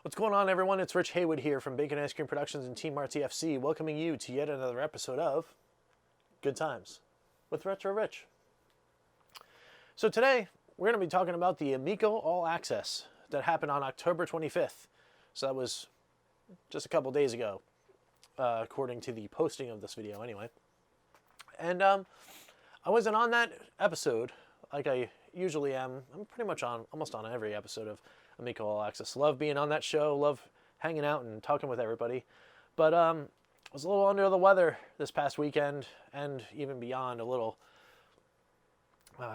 What's going on, everyone? It's Rich Haywood here from Bacon Ice Cream Productions and Team RTFC, welcoming you to yet another episode of Good Times with Retro Rich. So today, we're going to be talking about the Amico All Access that happened on October 25th. So that was just a couple days ago, according to the posting of this video anyway. And I wasn't on that episode like I usually am. I'm pretty much almost on every episode of Amico All Access. Love being on that show, love hanging out and talking with everybody. But I was a little under the weather this past weekend and even beyond a little.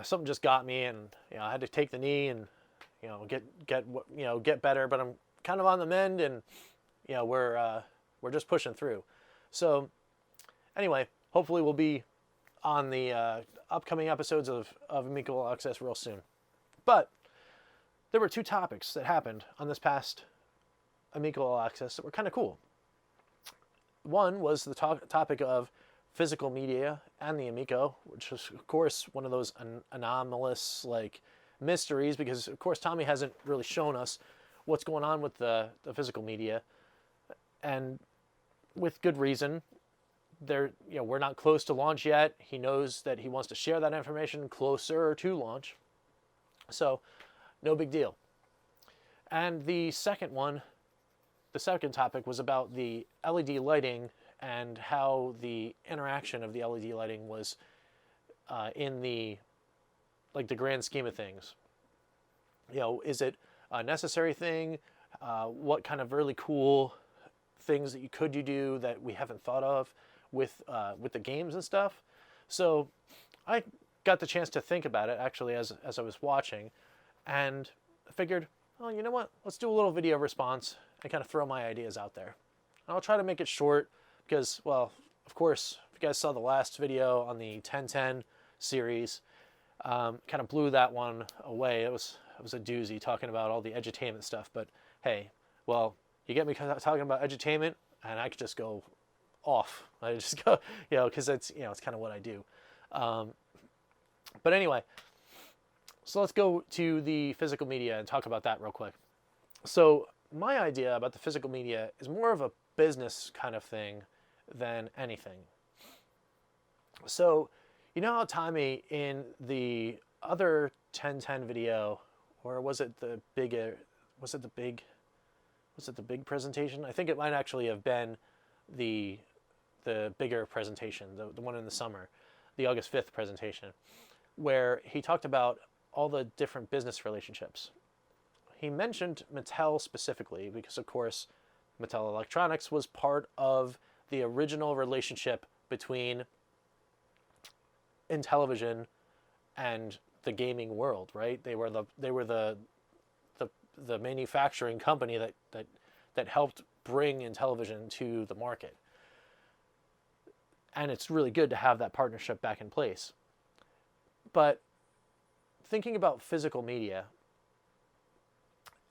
Something just got me, and I had to take the knee and get better. But I'm kind of on the mend, and we're just pushing through. So anyway, hopefully we'll be on the upcoming episodes of Amico All Access real soon. But there were two topics that happened on this past Amico All Access that were kind of cool. One was the topic of physical media and the Amico, which is, of course, one of those anomalous mysteries, because, of course, Tommy hasn't really shown us what's going on with the physical media, and with good reason. We're not close to launch yet. He knows that he wants to share that information closer to launch, so no big deal. And the second topic was about the LED lighting and how the interaction of the LED lighting was in the grand scheme of things. Is it a necessary thing? What kind of really cool things that you do that we haven't thought of with the games and stuff? So I got the chance to think about it actually as I was watching, and I figured, oh, you know what? Let's do a little video response and kind of throw my ideas out there. And I'll try to make it short because, well, of course, if you guys saw the last video on the 1010 series, kind of blew that one away. It was a doozy talking about all the edutainment stuff. But hey, well, you get me talking about edutainment, and I could just go off. I just go, because it's kind of what I do. But anyway. So let's go to the physical media and talk about that real quick. So my idea about the physical media is more of a business kind of thing than anything. So how Tommy in the other 1010 video, or was it the big presentation? I think it might actually have been the bigger presentation, the one in the summer, the August 5th presentation, where he talked about all the different business relationships. He mentioned Mattel specifically because, of course, Mattel Electronics was part of the original relationship between Intellivision and the gaming world, right? They were the manufacturing company that helped bring Intellivision to the market. And it's really good to have that partnership back in place. But thinking about physical media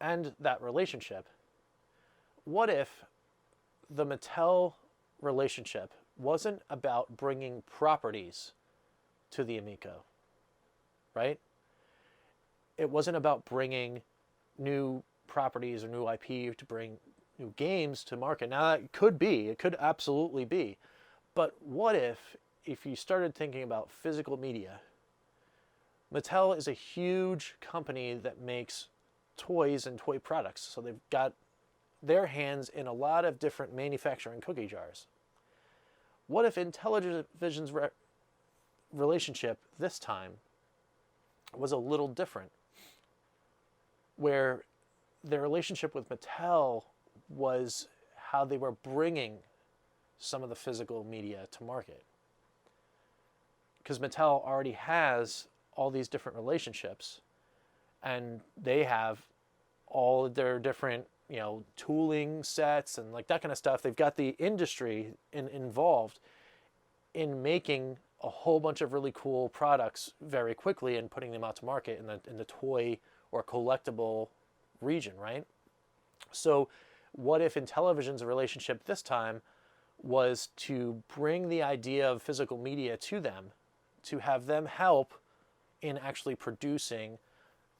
and that relationship, what if the Mattel relationship wasn't about bringing properties to the Amico, right? It wasn't about bringing new properties or new IP to bring new games to market. Now, that it could absolutely be. But what if you started thinking about physical media? Mattel is a huge company that makes toys and toy products, so they've got their hands in a lot of different manufacturing cookie jars. What if Intellivision's relationship this time was a little different, where their relationship with Mattel was how they were bringing some of the physical media to market? Because Mattel already has all these different relationships, and they have all of their different tooling sets and that kind of stuff. They've got the industry involved in making a whole bunch of really cool products very quickly and putting them out to market in the toy or collectible region, right? So what if Intellivision's relationship this time was to bring the idea of physical media to them, to have them help in actually producing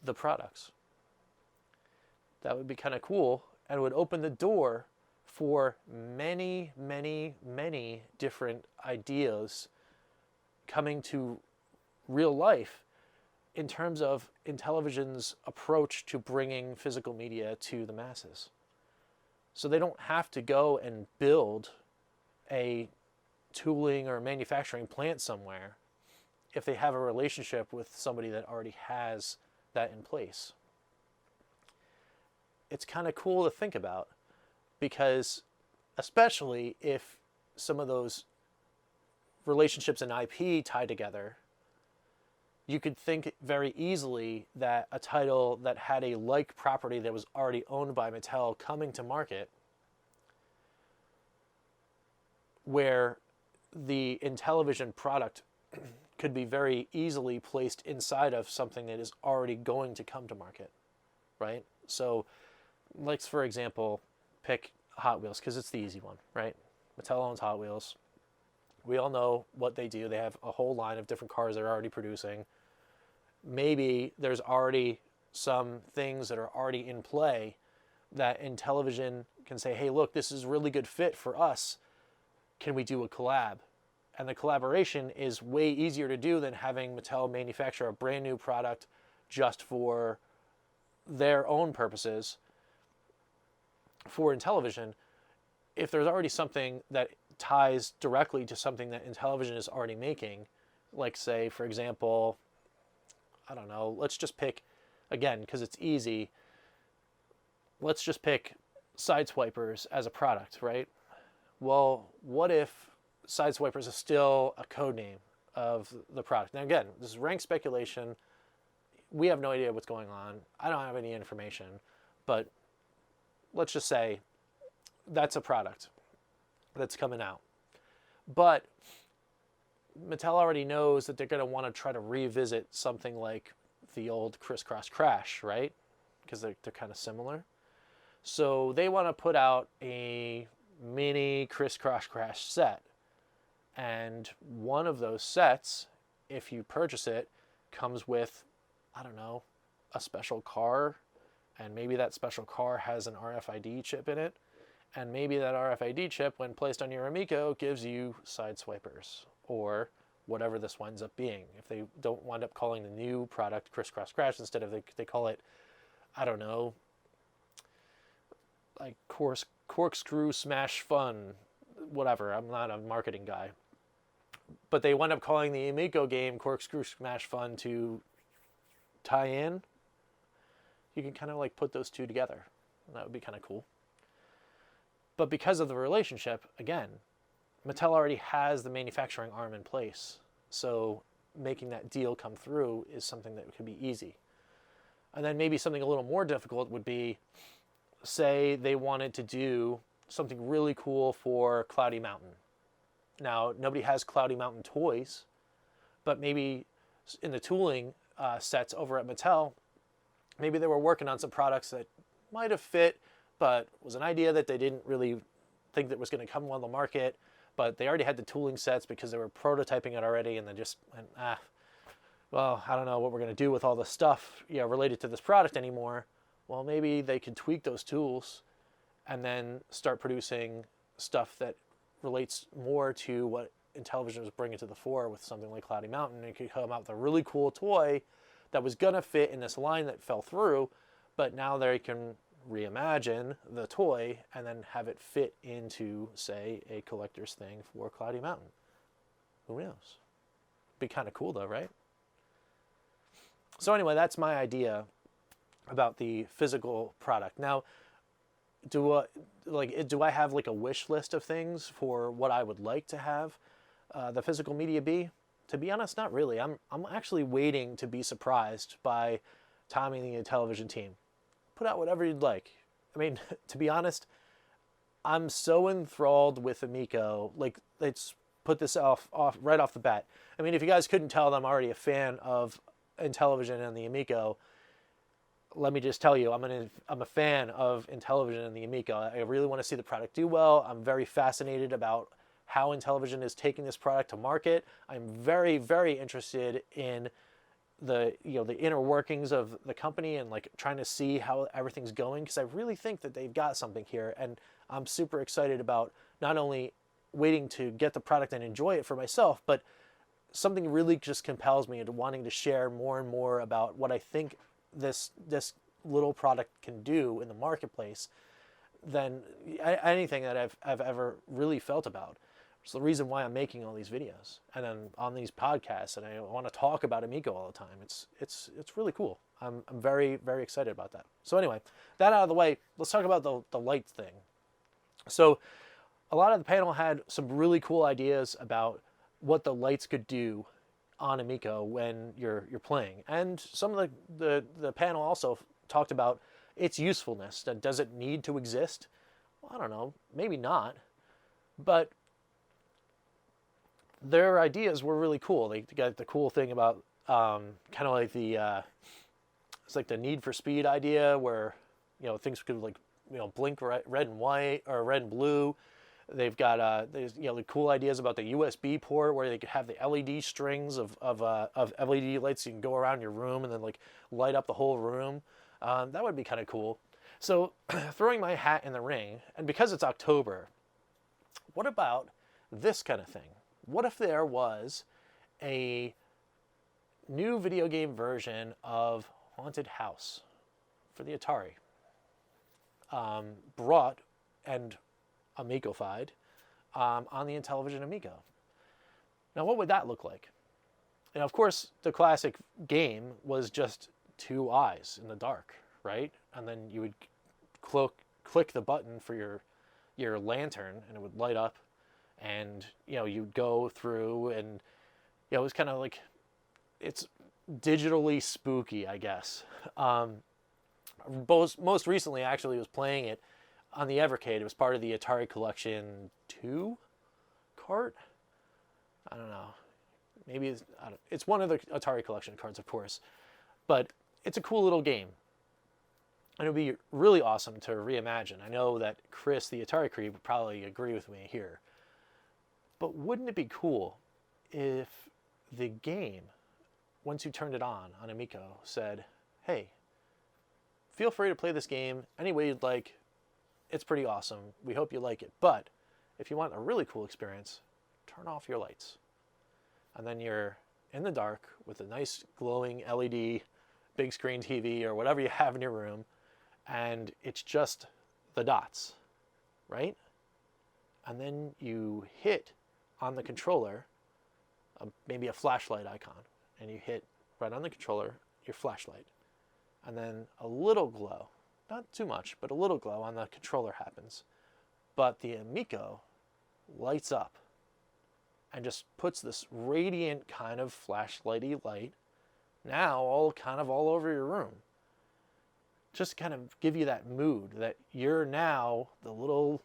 the products? That would be kind of cool. and would open the door for many, many, many different ideas coming to real life in terms of Intellivision's approach to bringing physical media to the masses. So they don't have to go and build a tooling or manufacturing plant somewhere if they have a relationship with somebody that already has that in place. It's kind of cool to think about, because especially if some of those relationships and IP tie together, you could think very easily that a title that had a like property that was already owned by Mattel coming to market, where the Intellivision product could be very easily placed inside of something that is already going to come to market, right? So, let's, for example, pick Hot Wheels, because it's the easy one, right? Mattel owns Hot Wheels. We all know what they do. They have a whole line of different cars they're already producing. Maybe there's already some things that are already in play that Intellivision can say, hey, look, this is a really good fit for us. Can we do a collab? And the collaboration is way easier to do than having Mattel manufacture a brand new product just for their own purposes for Intellivision. If there's already something that ties directly to something that Intellivision is already making, like, say, for example, I don't know, let's just pick, again, because it's easy, let's just pick Sideswipers as a product, right? Well, what if Sideswipers is still a code name of the product? Now, again, this is rank speculation. We have no idea what's going on. I don't have any information, but let's just say that's a product that's coming out. But Mattel already knows that they're going to want to try to revisit something like the old Crisscross Crash, right? Because they're kind of similar. So they want to put out a mini Crisscross Crash set. And one of those sets, if you purchase it, comes with, I don't know, a special car. And maybe that special car has an RFID chip in it. And maybe that RFID chip, when placed on your Amico, gives you Sideswipers, or whatever this winds up being. If they don't wind up calling the new product Crisscross Crash, instead of they call it, I don't know, like Corkscrew Smash Fun, whatever. I'm not a marketing guy. But they wind up calling the Amico game Corkscrew Smash Fun to tie in. You can kind of like put those two together. That would be kind of cool. But because of the relationship, again, Mattel already has the manufacturing arm in place. So making that deal come through is something that could be easy. And then maybe something a little more difficult would be, say they wanted to do something really cool for Cloudy Mountain. Now, nobody has Cloudy Mountain toys, but maybe in the tooling sets over at Mattel, maybe they were working on some products that might have fit, but was an idea that they didn't really think that was going to come on the market, but they already had the tooling sets because they were prototyping it already, and they just went, well, I don't know what we're going to do with all the stuff related to this product anymore. Well, maybe they could tweak those tools and then start producing stuff that relates more to what Intellivision was bringing to the fore with something like Cloudy Mountain. It could come out with a really cool toy that was going to fit in this line that fell through, but now they can reimagine the toy and then have it fit into, say, a collector's thing for Cloudy Mountain. Who knows? Be kind of cool though, right? So anyway, that's my idea about the physical product. Now, do I have like a wish list of things for what I would like to have the physical media be? To be honest, not really. I'm actually waiting to be surprised by Tommy and the Intellivision team. Put out whatever you'd like. I mean, to be honest, I'm so enthralled with Amico. Like, let's put this off right off the bat. I mean, if you guys couldn't tell, I'm already a fan of Intellivision and the Amico. Let me just tell you, I'm a fan of Intellivision and the Amico. I really want to see the product do well. I'm very fascinated about how Intellivision is taking this product to market. I'm very, very interested in the inner workings of the company and like trying to see how everything's going, because I really think that they've got something here, and I'm super excited about not only waiting to get the product and enjoy it for myself, but something really just compels me into wanting to share more and more about what I think this little product can do in the marketplace than anything that I've ever really felt about. It's the reason why I'm making all these videos and then on these podcasts, and I want to talk about Amico all the time. It's really cool. I'm very, very excited about that. So anyway, that out of the way, let's talk about the light thing. So a lot of the panel had some really cool ideas about what the lights could do on Amico when you're playing. And some of the panel also talked about its usefulness. Does it need to exist? Well, I don't know, maybe not. But their ideas were really cool. They got the cool thing about kind of like it's like the Need for Speed idea, where things could like blink red and white or red and blue. They've got there's the cool ideas about the USB port, where they could have the LED strings of LED lights, so you can go around your room and then like light up the whole room. That would be kind of cool. So throwing my hat in the ring, and because it's October, what about this kind of thing? What if there was a new video game version of Haunted House for the Atari, brought and Amico-fied on the Intellivision Amico? Now, what would that look like? And of course, the classic game was just two eyes in the dark, right? And then you would click the button for your lantern, and it would light up. And you'd go through, and it was kind of like, it's digitally spooky, I guess. Most recently, actually, was playing it on the Evercade. It was part of the Atari Collection 2 cart. I don't know. Maybe it's one of the Atari Collection cards, of course. But it's a cool little game. And it would be really awesome to reimagine. I know that Chris, the Atari Creep, would probably agree with me here. But wouldn't it be cool if the game, once you turned it on Amico, said, hey, feel free to play this game any way you'd like. It's pretty awesome. We hope you like it. But if you want a really cool experience, turn off your lights. And then you're in the dark with a nice glowing LED big screen TV or whatever you have in your room, and it's just the dots, right? And then you hit on the controller, maybe a flashlight icon, and you hit right on the controller your flashlight. And then a little glow, not too much, but a little glow on the controller happens. But the Amico lights up and just puts this radiant kind of flashlighty light now all over your room. Just kind of give you that mood that you're now the little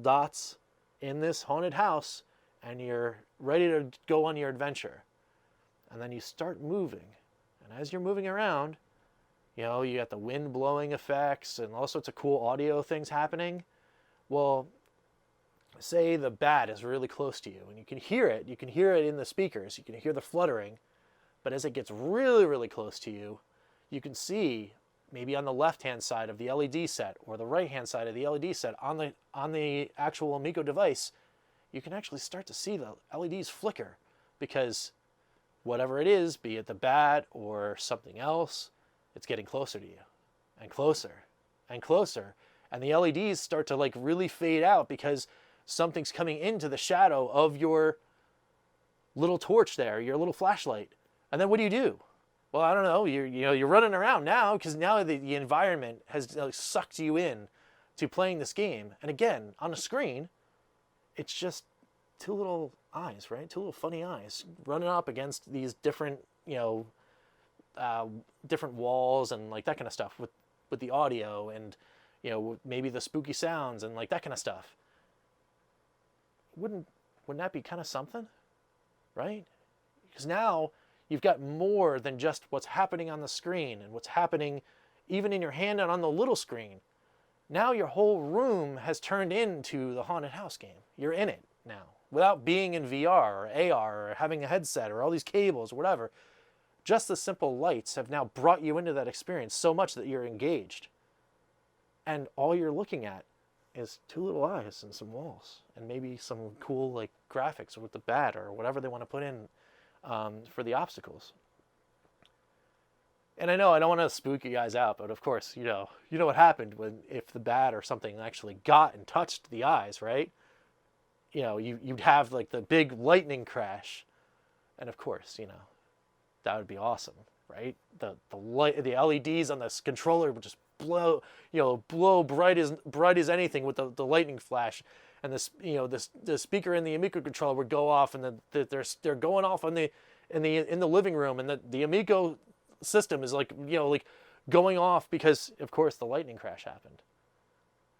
dots in this haunted house, and you're ready to go on your adventure. And then you start moving, and as you're moving around, you got the wind blowing effects and all sorts of cool audio things happening. Well, say the bat is really close to you, and you can hear it in the speakers, you can hear the fluttering, but as it gets really, really close to you, you can see maybe on the left-hand side of the LED set or the right-hand side of the LED set on the actual Amico device, you can actually start to see the LEDs flicker, because whatever it is, be it the bat or something else, it's getting closer to you and closer and closer. And the LEDs start to really fade out because something's coming into the shadow of your little torch there, your little flashlight. And then what do? Well, I don't know. You're running around now, because now the environment has sucked you in to playing this game. And again, on the screen, it's just two little eyes, right? Two little funny eyes running up against these different, different walls and that kind of stuff with the audio and, maybe the spooky sounds and that kind of stuff. Wouldn't that be kind of something, right? Because now you've got more than just what's happening on the screen and what's happening even in your hand and on the little screen. Now your whole room has turned into the haunted house game. You're in it now, without being in VR or AR or having a headset or all these cables or whatever. just the simple lights have now brought you into that experience so much that you're engaged. And all you're looking at is two little eyes and some walls and maybe some cool like graphics with the bat or whatever they want to put in for the obstacles. And I know I don't want to spook you guys out, but of course, you know what happened if the bat or something actually got and touched the eyes, right? You know, you'd have like the big lightning crash. And of course, you know, that would be awesome, right? The LEDs on this controller would just blow bright as anything with the lightning flash, and this, you know, the speaker in the Amico controller would go off, and they're going off in the living room, and the Amico system is like, you know, like going off because of course the lightning crash happened.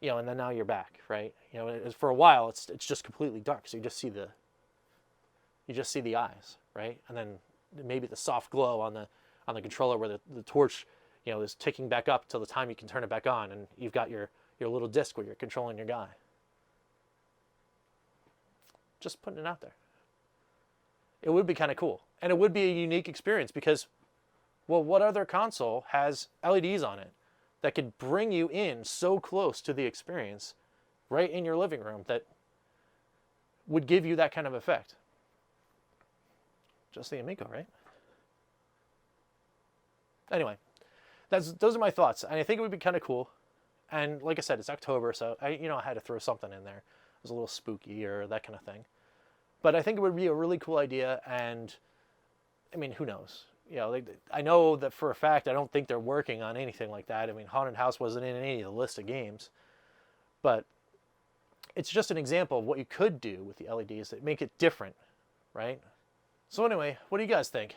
You know, and then now you're back, right? You know, for a while it's just completely dark, so you just see the eyes, right? And then maybe the soft glow on the controller where the torch, you know, is ticking back up till the time you can turn it back on, and you've got your little disc where you're controlling your guy. Just putting it out there. It would be kind of cool, and it would be a unique experience because, well, what other console has LEDs on it that could bring you in so close to the experience right in your living room that would give you that kind of effect? Just the Amico, right? Anyway, those are my thoughts, and I think it would be kind of cool. And like I said, it's October, so I had to throw something in there. It was a little spooky or that kind of thing. But I think it would be a really cool idea, and I mean, who knows? You know, I know that for a fact I don't think they're working on anything like that. I mean, Haunted House wasn't in any of the list of games, but it's just an example of what you could do with the LEDs that make it different, right? So anyway, what do you guys think?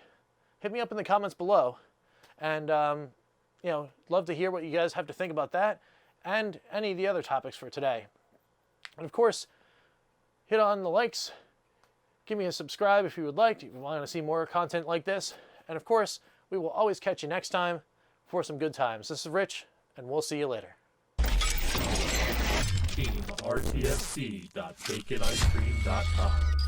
Hit me up in the comments below, and you know, love to hear what you guys have to think about that and any of the other topics for today. And of course, hit on the likes, give me a subscribe if you would like, if you want to see more content like this. And of course, we will always catch you next time for some good times. This is Rich, and we'll see you later. TeamRTSC.BaconIceCream.com